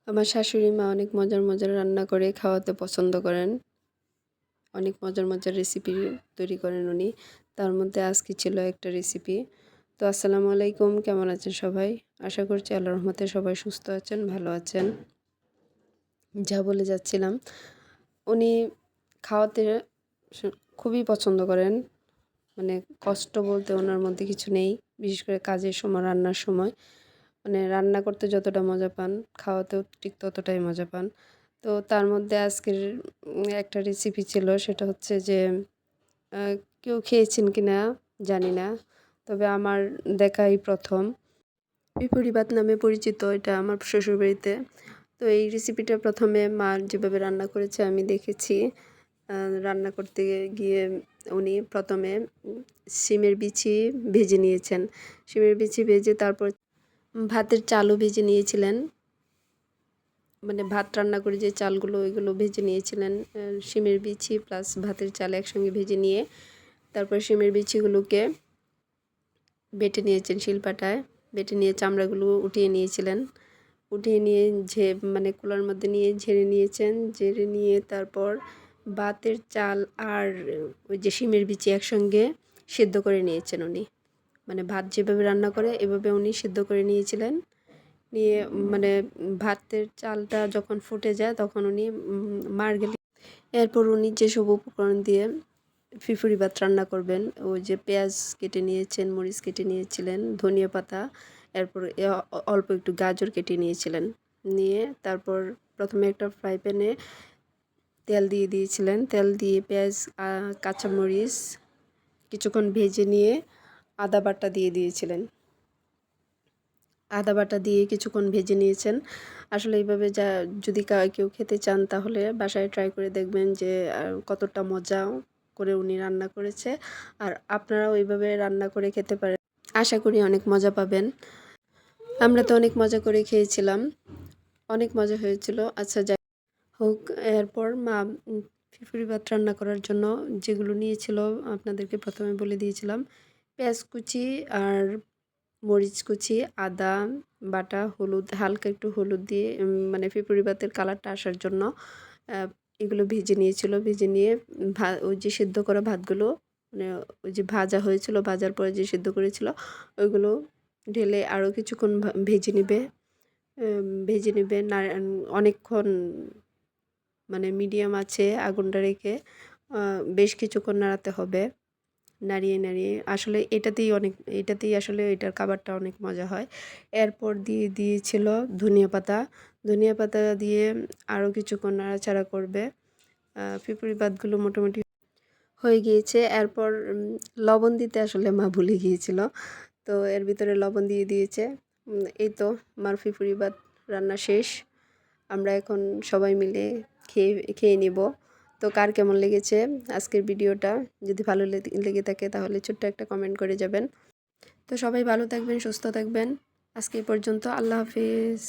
আমার শাশুড়ি মা অনেক মজার মজার রান্না করে খাওয়াতে পছন্দ করেন। অনেক মজার মজার রেসিপি তৈরি করেন উনি। তার মধ্যে আজকে ছিল একটা রেসিপি। তো আসসালামু আলাইকুম, কেমন আছেন সবাই? আশা করছি আল্লাহর রহমতে সবাই সুস্থ আছেন, ভালো আছেন। যা বলে যাচ্ছিলাম, উনি খাওয়াতে খুবই পছন্দ করেন। মানে কষ্ট বলতে ওনার মধ্যে কিছু নেই। বিশেষ করে কাজের সময়, রান্নার সময়। মানে রান্না করতে যতটা মজা পান, খাওয়াতেও ঠিক ততটাই মজা পান। তো তার মধ্যে আজকের একটা রেসিপি ছিল, সেটা হচ্ছে যে আ কেউ খেয়েছেন কিনা জানি না। তবে আমার দেখাই প্রথম। পিপুরি ভাত নামে পরিচিত এটা আমার শ্বশুরবাড়িতে। তো এই রেসিপিটা ১ম এ মা যেভাবে রান্না করেছে আমি দেখেছি। আ রান্না করতে গিয়ে উনি ১ম এ শিমের বিচি ভেজে নিয়েছেন। শিমের বিচি ভেজে তারপর ভাতের চালও ভেজে নিয়েছিলেন। মানে ভাত রান্না করে যে চালগুলো ওইগুলো ভেজে নিয়েছিলেন। শিমের বিচি প্লাস ভাতের চাল একসঙ্গে ভেজে নিয়ে তারপর শিমের বিচিগুলোকে বেটে নিয়েছেন শিলপাটায়। বেটে নিয়ে চামড়াগুলো উঠিয়ে নিয়েছিলেন। উঠিয়ে নিয়ে মানে কুলার মধ্যে নিয়ে ঝেড়ে নিয়েছেন। ঝেড়ে নিয়ে তারপর ভাতের চাল আর ওই যে শিমের বিচি একসঙ্গে সেদ্ধ করে নিয়েছেন উনি। মানে ভাত যেভাবে রান্না করে এভাবে উনি সিদ্ধ করে নিয়েছিলেন। নিয়ে মানে ভাতের চালটা যখন ফুটে যায় তখন উনি মার গেলে এরপর উনি যেসব উপকরণ দিয়ে ফিফুরি ভাত রান্না করবেন, ওই যে পেঁয়াজ কেটে নিয়েছেন, মরিচ কেটে নিয়েছিলেন, ধনিয়া পাতা, এরপর অল্প একটু গাজর কেটে নিয়েছিলেন। নিয়ে তারপর প্রথমে একটা ফ্রাই প্যানে তেল দিয়ে দিয়েছিলেন। তেল দিয়ে পেঁয়াজ, কাঁচামরিচ কিছুক্ষণ ভেজে নিয়ে আদা বাটা দিয়ে দিয়েছিলেন। আদা বাটা দিয়ে কিছুক্ষণ ভেজে নিয়েছেন। আসলে এইভাবে যদি কেউ খেতে চান তাহলে বাসায় ট্রাই করে দেখবেন যে কতটা মজা করে উনি রান্না করেছে। আর আপনারাও এইভাবে রান্না করে খেতে পারেন। আশা করি অনেক মজা পাবেন। আমরা তো অনেক মজা করে খেয়েছিলাম। অনেক মজা হয়েছিল। আচ্ছা যাই হোক, এরপর মা ফিরফিরি ভাত রান্না করার জন্য যেগুলো নিয়েছিল আপনাদেরকে প্রথমে বলে দিয়েছিলাম। পেঁয়াজ কুচি আর মরিচ কুচি, আদা বাটা, হলুদ, হালকা একটু হলুদ দিয়ে মানে ফিফুরি ভাতের কালারটা আসার জন্য এগুলো ভেজে নিয়েছিল। ভেজে নিয়ে ওই যে সিদ্ধ করা ভাতগুলো, মানে ওই যে ভাজা হয়েছিল, ভাজার পরে যে সিদ্ধ করেছিল ওইগুলো ঢেলে আরও কিছুক্ষণ ভেজে নেবে। ভেজে নেবে অনেকক্ষণ, মানে মিডিয়াম আছে আগুনটা রেখে বেশ কিছুক্ষণ নাড়াতে হবে। নাড়িয়ে নাড়িয়ে আসলে এটাতেই আসলে এটার খাবারটা অনেক মজা হয়। এরপর দিয়ে দিয়েছিল ধনিয়া পাতা। ধনিয়া পাতা দিয়ে আরও কিছুক্ষণ নাড়াচাড়া করবে। ফিফুরি ভাতগুলো মোটামুটি হয়ে গিয়েছে। এরপর লবণ দিতে আসলে মা ভুলে গিয়েছিল। তো এর ভিতরে লবণ দিয়ে দিয়েছে। এই তো মার ফিফুরি ভাত রান্না শেষ। আমরা এখন সবাই মিলে খেয়ে নিব। তো কার কেমন লেগেছে আজকের ভিডিওটা? যদি ভালো লেগে থাকে তাহলে ছোট্ট একটা কমেন্ট করে যাবেন। তো সবাই ভালো থাকবেন, সুস্থ থাকবেন। আজকে এই পর্যন্ত। আল্লাহ হাফিজ।